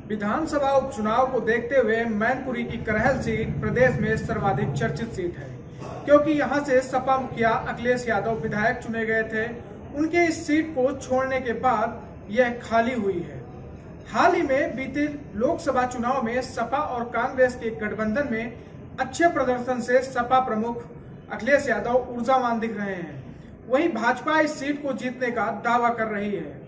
विधानसभा उपचुनाव को देखते हुए मैनपुरी की करहल सीट प्रदेश में सर्वाधिक चर्चित सीट है, क्योंकि यहां से सपा मुखिया अखिलेश यादव विधायक चुने गए थे। उनके इस सीट को छोड़ने के बाद यह खाली हुई है। हाल ही में बीते लोकसभा चुनाव में सपा और कांग्रेस के गठबंधन में अच्छे प्रदर्शन से सपा प्रमुख अखिलेश यादव ऊर्जावान दिख रहे हैं। वहीं भाजपा इस सीट को जीतने का दावा कर रही है।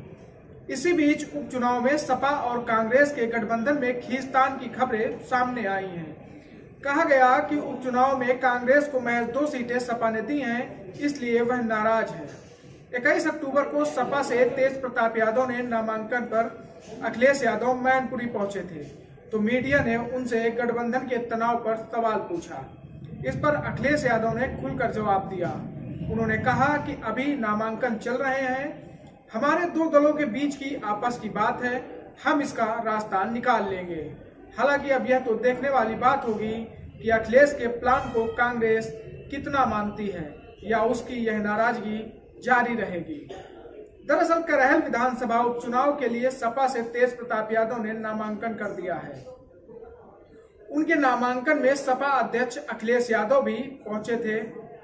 इसी बीच उपचुनाव में सपा और कांग्रेस के गठबंधन में खींचतान की खबरें सामने आई हैं। कहा गया कि उपचुनाव में कांग्रेस को महज 2 सीटें सपा ने दी हैं, इसलिए वह नाराज है। 21 अक्टूबर को सपा से तेज प्रताप यादव ने नामांकन पर अखिलेश यादव मैनपुरी पहुंचे थे, तो मीडिया ने उनसे गठबंधन के तनाव पर सवाल पूछा। इस पर अखिलेश यादव ने खुलकर जवाब दिया। उन्होंने कहा कि अभी नामांकन चल रहे हैं, हमारे 2 दलों के बीच की आपस की बात है, हम इसका रास्ता निकाल लेंगे। हालांकि अब यह तो देखने वाली बात होगी कि अखिलेश के प्लान को कांग्रेस कितना मानती है या उसकी यह नाराजगी जारी रहेगी। दरअसल करहल विधानसभा उपचुनाव के लिए सपा से तेज प्रताप यादव ने नामांकन कर दिया है। उनके नामांकन में सपा अध्यक्ष अखिलेश यादव भी पहुंचे थे।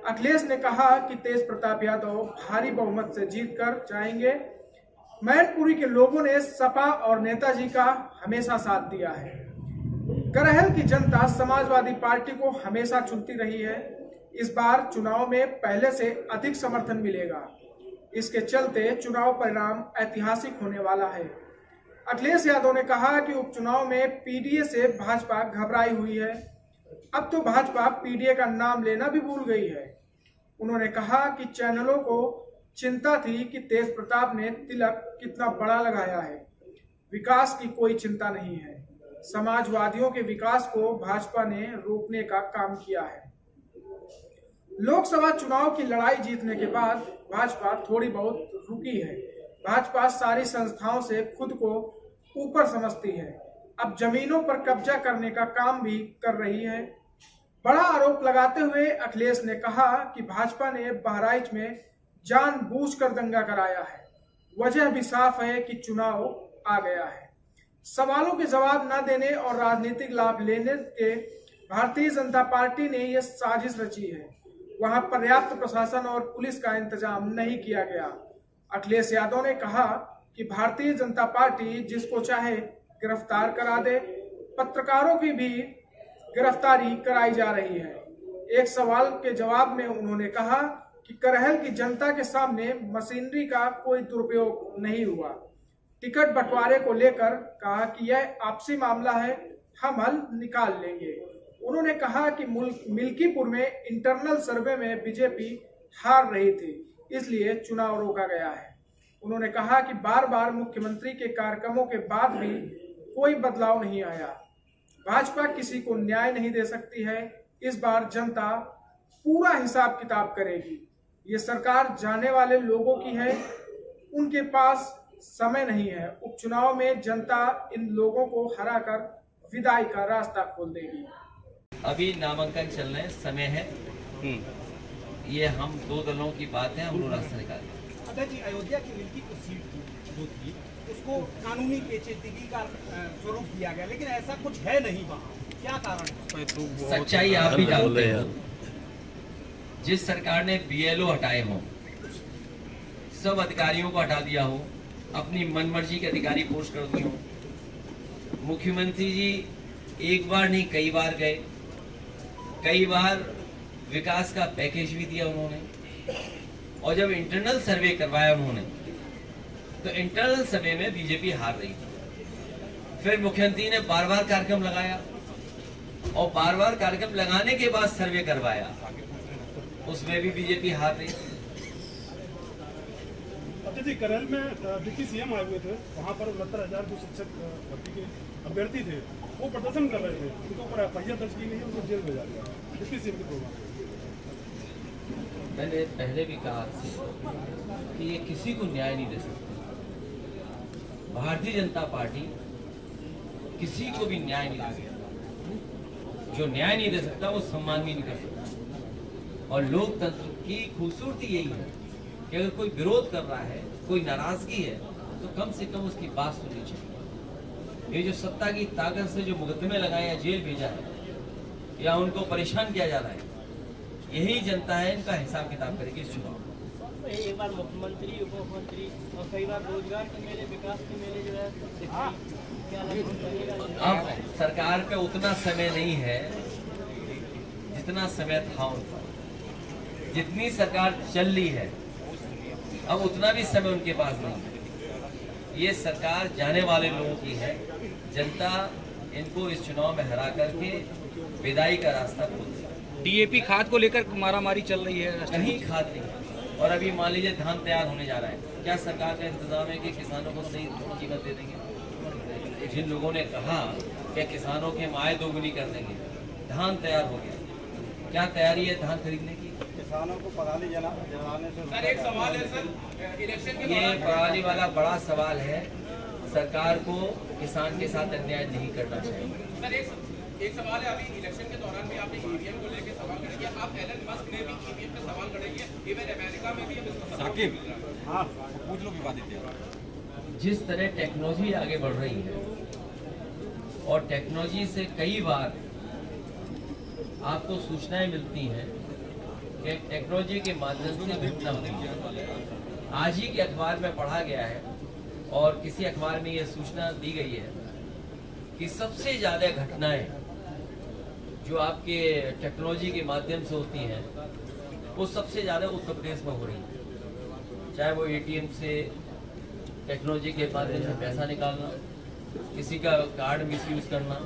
अखिलेश ने कहा कि तेज प्रताप यादव भारी बहुमत से जीतकर जाएंगे। मैनपुरी के लोगों ने सपा और नेताजी का हमेशा साथ दिया है। करहल की जनता समाजवादी पार्टी को हमेशा चुनती रही है। इस बार चुनाव में पहले से अधिक समर्थन मिलेगा। इसके चलते चुनाव परिणाम ऐतिहासिक होने वाला है। अखिलेश यादव ने कहा कि उपचुनाव में पीडीए से भाजपा घबराई हुई है। अब तो भाजपा पीडीए का नाम लेना भी भूल गई है। उन्होंने कहा कि चैनलों को चिंता थी कि तेज प्रताप ने तिलक कितना बड़ा लगाया है, विकास की कोई चिंता नहीं है। समाजवादियों के विकास को भाजपा ने रोकने का काम किया है। लोकसभा चुनाव की लड़ाई जीतने के बाद भाजपा थोड़ी बहुत रुकी है। भाजपा सारी संस्थाओं से खुद को ऊपर समझती है। अब जमीनों पर कब्जा करने का काम भी कर रही है। बड़ा आरोप लगाते हुए अखिलेश ने कहा कि भाजपा ने बहराइच में जानबूझकर दंगा कराया है। वजह भी साफ है कि चुनाव आ गया है। सवालों के जवाब न देने और राजनीतिक लाभ लेने के भारतीय जनता पार्टी ने यह साजिश रची है। वहां पर्याप्त प्रशासन और पुलिस का इंतजाम नहीं किया गया। अखिलेश यादव ने कहा कि भारतीय जनता पार्टी जिसको चाहे गिरफ्तार करा दे। पत्रकारों की भी गिरफ्तारी कराई जा रही है। एक सवाल के जवाब में उन्होंने कहा कि करहल की जनता के सामने मशीनरी का कोई दुरुपयोग नहीं हुआ। टिकट बंटवारे को लेकर कहा कि यह आपसी मामला है, हम हल निकाल लेंगे। उन्होंने कहा कि मिल्कीपुर में इंटरनल सर्वे में बीजेपी हार रही थी, इसलिए चुनाव रोका गया है। उन्होंने कहा कि बार बार मुख्यमंत्री के कार्यक्रमों के बाद भी कोई बदलाव नहीं आया। भाजपा किसी को न्याय नहीं दे सकती है। इस बार जनता पूरा हिसाब किताब करेगी। ये सरकार जाने वाले लोगों की है, उनके पास समय नहीं है। उपचुनाव में जनता इन लोगों को हराकर विदाई का रास्ता खोल देगी। अभी नामांकन चलने समय है। ये हम 2 दलों की बात है, हम लोग रास्ता निकालेंगे। जी, अयोध्या की मिल्कीपुर सीट जो थी उसको कानूनी पेचीदगी का स्वरूप दिया गया, लेकिन ऐसा कुछ है नहीं वहाँ। क्या कारण है? सच्चाई आप भी जानते हो। जिस सरकार ने बीएलओ हटाए हो, सब अधिकारियों को हटा दिया हो, अपनी मनमर्जी के अधिकारी पोस्ट कर दिए हो, मुख्यमंत्री जी एक बार नहीं कई बार गए, कई बार विकास का पैकेज भी दिया उन्होंने, और जब इंटरनल सर्वे करवाया उन्होंने तो इंटरनल सर्वे में बीजेपी हार रही थी। फिर मुख्यमंत्री ने बार बार कार्यक्रम लगाया और बार बार कार्यक्रम लगाने के बाद सर्वे करवाया, उसमें भी बीजेपी हार रही थी। अच्छा जी, करहल में डिप्टी सीएम आए हुए थे, वहाँ पर 69,000 जो शिक्षक भर्ती के अभ्यर्थी थे वो प्रदर्शन कर रहे थे, उनके ऊपर एफआईआर दर्ज की गई, उनको जेल भेजा गया डिप्टी सीएम के प्रोग्राम। मैंने पहले भी कहा कि ये किसी को न्याय नहीं दे सकते। भारतीय जनता पार्टी किसी को भी न्याय नहीं दे सकता। जो न्याय नहीं दे सकता वो सम्मान भी नहीं कर सकता। और लोकतंत्र की खूबसूरती यही है कि अगर कोई विरोध कर रहा है, कोई नाराजगी है, तो कम से कम उसकी बात सुननी चाहिए। ये जो सत्ता की ताकत से जो मुकदमे लगाए या जेल भेजा है या उनको परेशान किया जा रहा है, यही जनता है इनका हिसाब किताब करेगी इस चुनाव में। एक बार मुख्यमंत्री, उप मुख्यमंत्री और कई बार रोजगार के मेले, विकास के मेले जो है क्या लगेगा? अब सरकार पे उतना समय नहीं है जितना समय था उनका। जितनी सरकार चल रही है अब उतना भी समय उनके पास नहीं है। ये सरकार जाने वाले लोगों की है। जनता इनको इस चुनाव में हरा करके विदाई का रास्ता खोल देगी। डीएपी खाद को लेकर मारामारी चल रही है, कहीं खाद नहीं। और अभी मान लीजिए धान तैयार होने जा रहा है, क्या सरकार का इंतजाम है कि किसानों को सही कीमत दे देंगे? जिन लोगों ने कहा कि किसानों की आय दोगुनी कर देंगे, धान तैयार हो गया, क्या तैयारी है धान खरीदने की? किसानों को पराली जलाने से। सर एक सवाल है सर, इलेक्शन के ये पराली वाला बड़ा सवाल है। सरकार को किसान के साथ अन्याय नहीं करना चाहिए। सर एक सवाल है, अभी इलेक्शन के दौरान भी आपने ईवीएम को लेकर सवाल करेंगे, आप एलन मस्क ने भी ईवीएम पे सवाल करेंगे, इवन अमेरिका में भी अब इसको साकिब, हाँ पूछ लो विवादित। जिस तरह टेक्नोलॉजी आगे बढ़ रही है और टेक्नोलॉजी से कई बार आपको सूचनाएं मिलती हैं कि टेक्नोलॉजी के माध्यम से घटना होती है। आज ही के अखबार में पढ़ा गया है और किसी अखबार में यह सूचना दी गई है कि सबसे ज्यादा घटनाएं जो आपके टेक्नोलॉजी के माध्यम से होती हैं वो सबसे ज्यादा उत्तर प्रदेश में हो रही है। चाहे वो एटीएम से टेक्नोलॉजी के माध्यम से पैसा निकालना, किसी का कार्ड मिसयूज करना,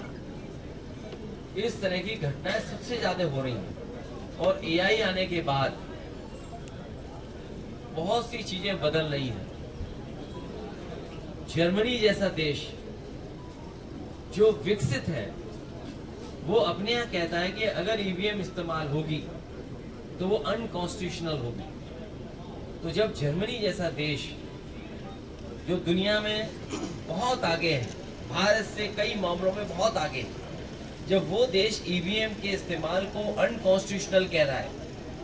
इस तरह की घटनाएं सबसे ज्यादा हो रही हैं। और एआई आने के बाद बहुत सी चीजें बदल रही हैं। जर्मनी जैसा देश जो विकसित है वो अपने यहाँ कहता है कि अगर ईवीएम इस्तेमाल होगी तो वो अनकॉन्स्टिट्यूशनल होगी। तो जब जर्मनी जैसा देश जो दुनिया में बहुत आगे है, भारत से कई मामलों में बहुत आगे है, जब वो देश ईवीएम के इस्तेमाल को अनकॉन्स्टिट्यूशनल कह रहा है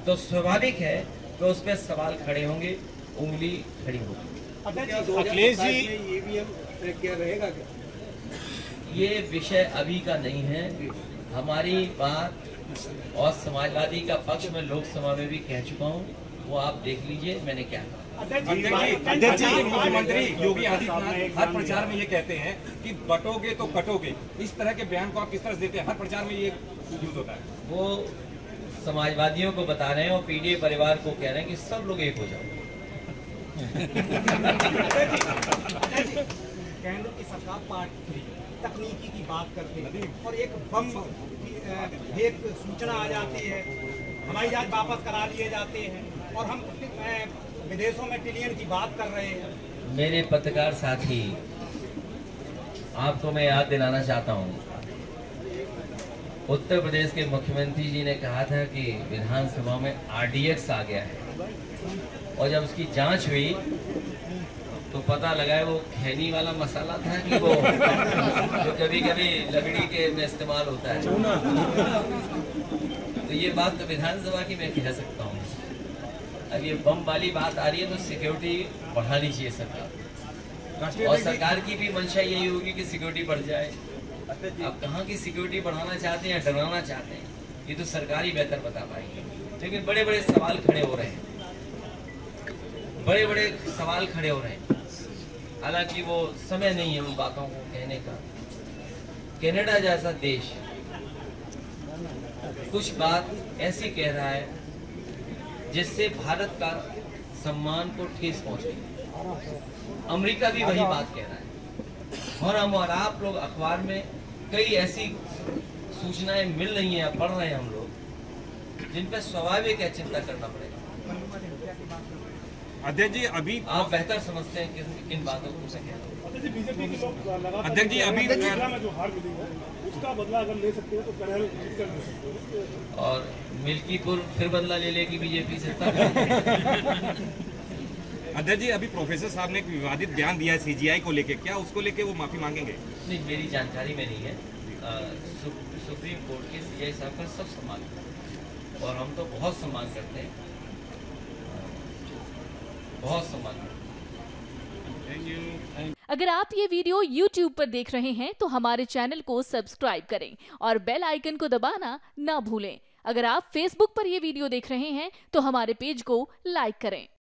तो स्वाभाविक है कि उस पर सवाल खड़े होंगे, उंगली खड़ी होगी। अखिलेश जी, ईवीएम क्या रहेगा क्या? ये विषय अभी का नहीं है। हमारी बात और समाजवादी का पक्ष में लोकसभा में भी कह चुका हूँ, वो आप देख लीजिए मैंने क्या कहा। अध्यक्ष जी, मुख्यमंत्री योगी आदित्यनाथ हर प्रचार में ये कहते हैं कि बटोगे तो कटोगे। इस तरह के बयान को आप किस तरह से देते हैं? हर प्रचार में ये यूज होता है। वो समाजवादियों को बता रहे हैं और पीडीए परिवार को कह रहे हैं कि सब लोग एक हो जाओ। केंद्र की सरकार तकनीकी की बात करते हैं और एक बम की एक सूचना आ जाती है, हवाई जहाज वापस करा लिए जाते हैं और हम विदेशों में ट्रिलियन की बात कर रहे हैं। मेरे पत्रकार साथी, आपको मैं याद दिलाना चाहता हूँ, उत्तर प्रदेश के मुख्यमंत्री जी ने कहा था कि विधानसभा में आरडीएक्स आ गया है और जब उसकी जांच हुई तो पता लगा वो खैनी वाला मसाला था कि वो जो कभी कभी लकड़ी के में इस्तेमाल होता है। तो ये बात तो विधानसभा की मैं कह सकता हूँ। अब ये बम वाली बात आ रही है तो सिक्योरिटी बढ़ानी चाहिए सरकार, और सरकार की भी मंशा यही होगी कि सिक्योरिटी बढ़ जाए। अब कहाँ की सिक्योरिटी बढ़ाना चाहते हैं या डराना चाहते हैं, ये तो सरकार ही बेहतर बता पाएगी। लेकिन बड़े बड़े सवाल खड़े हो रहे हैं, बड़े बड़े सवाल खड़े हो रहे हैं। हालांकि वो समय नहीं है उन बातों को कहने का। कनाडा जैसा देश कुछ बात ऐसी कह रहा है जिससे भारत का सम्मान को ठेस पहुंचेगी। अमेरिका भी वही बात कह रहा है और हम और आप लोग अखबार में कई ऐसी सूचनाएं मिल रही हैं, पढ़ रहे हैं हम लोग, जिन पर स्वाभाविक है चिंता करना पड़ेगा। अध्यक्ष जी, अभी आप बेहतर समझते हैं किन बातों को से बीजेपी के लोग लगातार अध्यक्ष जी, अभी में जो हार मिली है उसका बदला अगर ले सकते हो तो करेल जीतकर ले सकते हो, और मिल्कीपुर फिर बदला ले लेगी बीजेपी से। अध्यक्ष जी, अभी प्रोफेसर साहब ने एक विवादित बयान दिया है सीजीआई को लेके, क्या उसको लेके वो माफी मांगेंगे? नहीं, मेरी जानकारी में नहीं है। सुप्रीम कोर्ट के सीजीआई साहब का सब सम्मान करते हैं और हम तो बहुत सम्मान करते हैं, बहुत सम्मान करते हैं। अगर आप ये वीडियो YouTube पर देख रहे हैं तो हमारे चैनल को सब्सक्राइब करें और बेल आइकन को दबाना ना भूलें। अगर आप Facebook पर ये वीडियो देख रहे हैं तो हमारे पेज को लाइक करें।